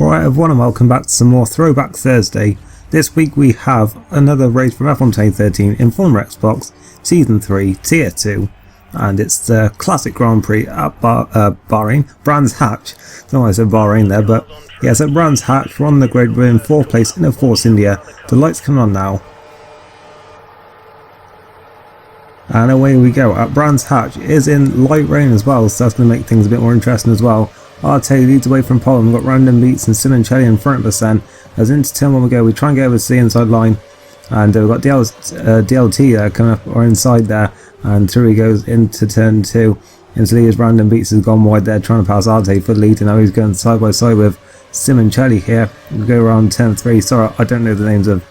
Alright everyone, and welcome back to some more Throwback Thursday. This week we have another race from F1 2013 in Formula Xbox Season 3 Tier 2, and it's the Classic Grand Prix at Bahrain, Brands Hatch. Don't know why I said Bahrain there, but yeah, so Brands Hatch. We're on the grid, we're in 4th place in a Force India. The lights coming on now. And away we go. At Brands Hatch is in light rain as well, so that's going to make things a bit more interesting as well. Arte leads away from pole, and we've got Random Beats and Simoncelli in front of us then. As into turn 1 we go, we try and get over to the inside line, and we've got DLT coming up or inside there, and through he goes into turn 2. Into lead as Random Beats has gone wide there, trying to pass Arte for the lead, and now he's going side by side with Simoncelli here. We go around turn 3, sorry I don't know the names of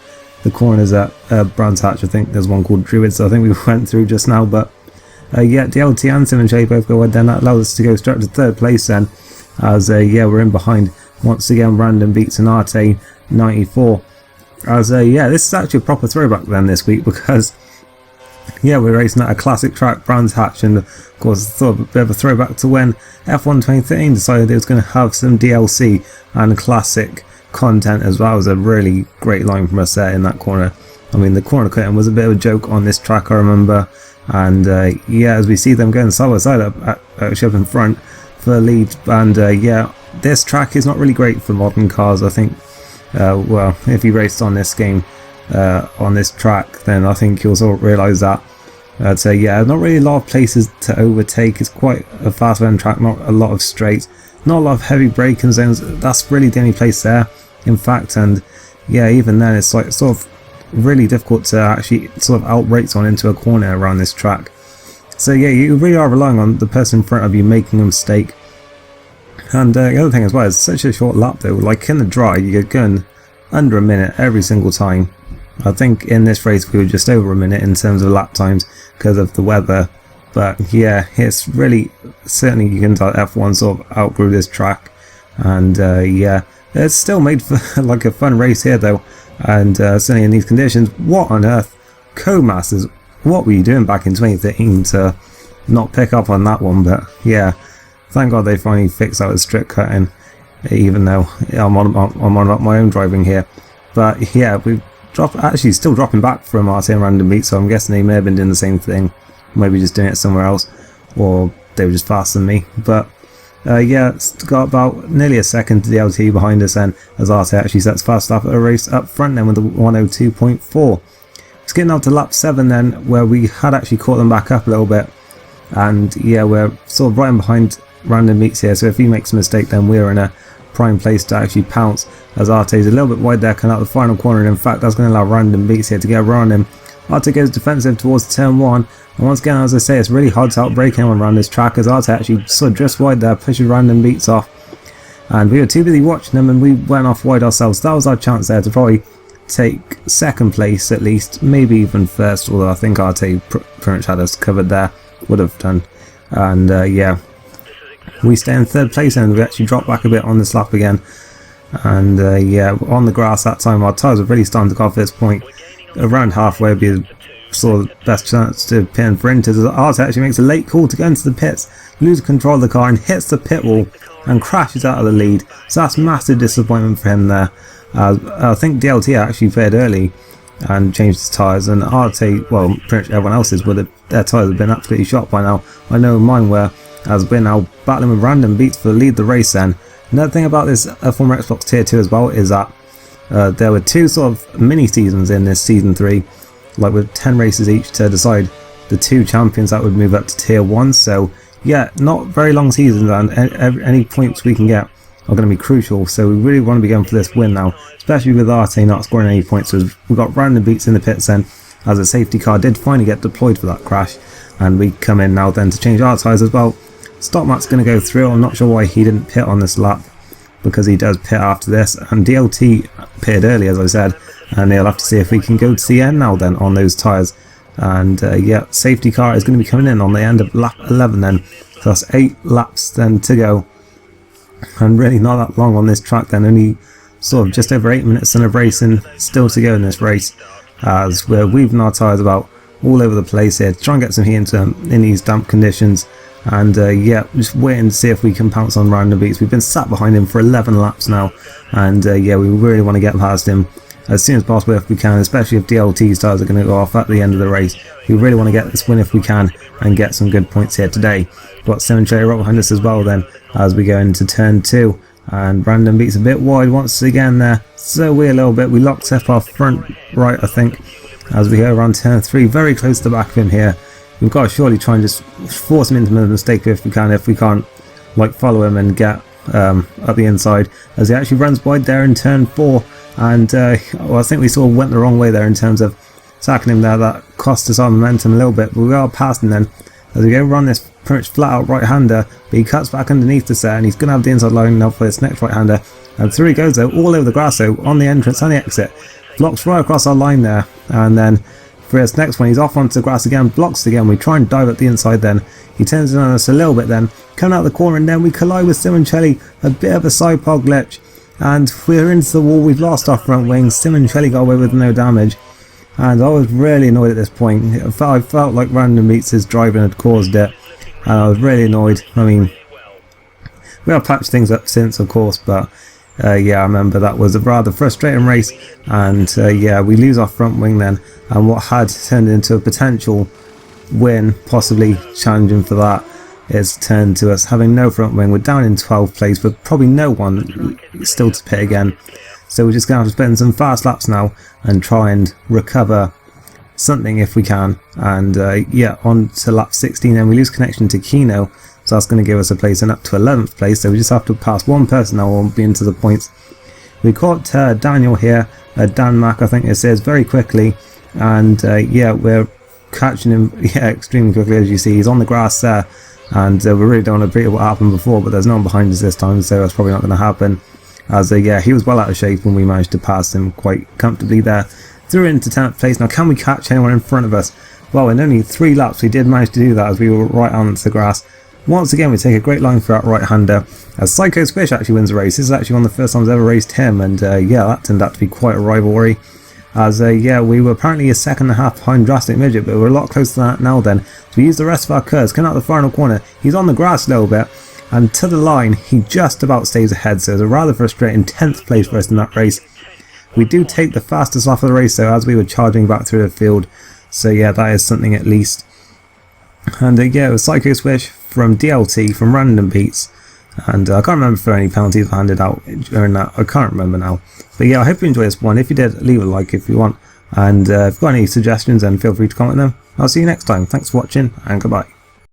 the corners at Brands Hatch. I think there's one called Druid, so I think we went through just now, but yeah, DLT and Simoncelli both go wide then. That allows us to go straight to 3rd place then. As yeah, we're in behind once again Random Beats and Arte 94. As yeah, this is actually a proper throwback then this week, because yeah, we're racing at a classic track, Brands Hatch, and of course I thought a bit of a throwback to when F1 2013 decided it was going to have some DLC and classic content as well. It was a really great line from us there in that corner. I mean, the corner cutting was a bit of a joke on this track, I remember, and yeah, as we see them going side by side actually up in front for the lead, and yeah, this track is not really great for modern cars. I think well, if you raced on this game on this track, then I think you'll sort of realise that. So yeah, not really a lot of places to overtake. It's quite a fast running track, not a lot of straights, not a lot of heavy braking zones. That's really the only place there, in fact, and yeah, even then it's like sort of really difficult to actually sort of outrate someone into a corner around this track. So yeah, you really are relying on the person in front of you making a mistake. And the other thing as well is such a short lap though. Like in the dry, you're going under a minute every single time. I think in this race we were just over a minute in terms of lap times because of the weather. But yeah, it's really, certainly you can tell F1 sort of outgrew this track. And yeah, it's still made for like a fun race here though. And certainly in these conditions, what on earth, Co-Masters, what were you doing back in 2013 to not pick up on that one? But yeah, thank God they finally fixed out the strip cutting, even though I'm on my own driving here. But yeah, we've actually still dropping back from Arte and Random Beats, so I'm guessing they may have been doing the same thing, maybe just doing it somewhere else, or they were just faster than me. But yeah, it's got about nearly a second to the LT behind us then, as Arte actually sets fast off at a race up front then with the 102.4. It's getting up to lap 7 then, where we had actually caught them back up a little bit, and yeah, we're sort of right in behind Random Beats here, so if he makes a mistake then we're in a prime place to actually pounce, as Arte's a little bit wide there coming out the final corner, and in fact that's going to allow Random Beats here to get around him. Arte goes defensive towards turn 1, and once again, as I say, it's really hard to outbrake anyone around this track, as Arte actually sort of just wide there, pushes Random Beats off, and we were too busy watching them and we went off wide ourselves. That was our chance there to probably take 2nd place at least, maybe even 1st, although I think Arte pretty much had us covered there, would have done. And yeah, we stay in 3rd place and we actually drop back a bit on this lap again. And yeah, on the grass that time, our tyres were really starting to go off at this point. Around halfway would be the sort of best chance to pin for Inters, as Arte actually makes a late call to go into the pits, loses control of the car and hits the pit wall and crashes out of the lead. So that's massive disappointment for him there. I think DLT actually fared early and changed his tyres, and Arte, well, pretty much everyone else's would have, their tyres have been absolutely shot by now. I know mine were, as we're now battling with Random Beats for the lead the race then. Another thing about this Formula Xbox Tier 2 as well is that there were 2 sort of mini seasons in this Season 3, like with 10 races each to decide the 2 champions that would move up to Tier 1. So yeah, not very long seasons, and any points we can get are going to be crucial, so we really want to be going for this win now, especially with Arte not scoring any points. So we've got Random Beats in the pits then, as a safety car did finally get deployed for that crash, and we come in now then to change our tyres as well. Stockmark's going to go through. I'm not sure why he didn't pit on this lap, because he does pit after this, and DLT pitted early as I said, and they'll have to see if we can go to the end now then on those tyres. And yeah, safety car is going to be coming in on the end of lap 11 then, so that's 8 laps then to go, and really not that long on this track then, only sort of just over 8 minutes of racing still to go in this race, as we're weaving our tyres about all over the place here to try and get some heat into them in these damp conditions. and yeah, just waiting to see if we can pounce on Random Beats. We've been sat behind him for 11 laps now, and yeah, we really want to get past him as soon as possible if we can, especially if DLT stars are going to go off at the end of the race. We really want to get this win if we can and get some good points here today. Got Cemetery right behind us as well then as we go into turn 2, and Random Beats a bit wide once again there, so we a little bit. We locked up our front right, I think, as we go around turn 3, very close to the back of him here. We've got to surely try and just force him into a mistake if we can, if we can't like follow him and get up the inside, as he actually runs wide there in turn 4, and well, I think we sort of went the wrong way there in terms of sacking him there. That cost us our momentum a little bit, but we are past him then as we go run this pretty much flat out right hander, but he cuts back underneath the set and he's going to have the inside line now for this next right hander, and through he goes though, all over the grass though, on the entrance and the exit, blocks right across our line there, and then for his next one he's off onto the grass again, blocks again. We try and dive at the inside, then he turns in on us a little bit, then coming out the corner, and then we collide with Simoncelli, a bit of a side pod glitch, and we're into the wall. We've lost our front wing. Simoncelli got away with no damage, and I was really annoyed at this point. I felt like Random Beats' driving had caused it, and I was really annoyed. I mean, we have patched things up since, of course, but yeah, I remember that was a rather frustrating race, and yeah, we lose our front wing then, and what had turned into a potential win, possibly challenging for that, is turned to us having no front wing. We're down in 12th place with probably no one still to pit again, so we're just going to have to spend some fast laps now and try and recover something if we can. And yeah, on to lap 16, and we lose connection to Kino, so that's going to give us a place and up to 11th place, so we just have to pass one person now, won't be into the points. We caught Daniel here, Dan Mack I think it says, very quickly, and yeah, we're catching him extremely quickly. As you see, he's on the grass there, and we really don't want to repeat what happened before, but there's no one behind us this time, so that's probably not going to happen, as yeah, he was well out of shape when we managed to pass him quite comfortably there. Through into 10th place. Now, can we catch anyone in front of us? Well, in only 3 laps we did manage to do that, as we were right onto the grass. Once again, we take a great line for that right hander, as Psycho Squish actually wins the race. This is actually one of the first times I've ever raced him, and yeah, that turned out to be quite a rivalry, as yeah, we were apparently a second and a half behind Drastic Midget, but we're a lot closer to that now then. So we use the rest of our curves, coming out the final corner, he's on the grass a little bit, and to the line he just about stays ahead, so it's a rather frustrating 10th place for us in that race. We do take the fastest off of the race though, as we were charging back through the field, so yeah, that is something at least. And yeah, it was Psycho Swish from DLT from Random Beats, and I can't remember for any penalties handed out during that, I can't remember now. But yeah, I hope you enjoyed this one. If you did, leave a like if you want, and if you've got any suggestions then feel free to comment them. I'll see you next time. Thanks for watching, and goodbye.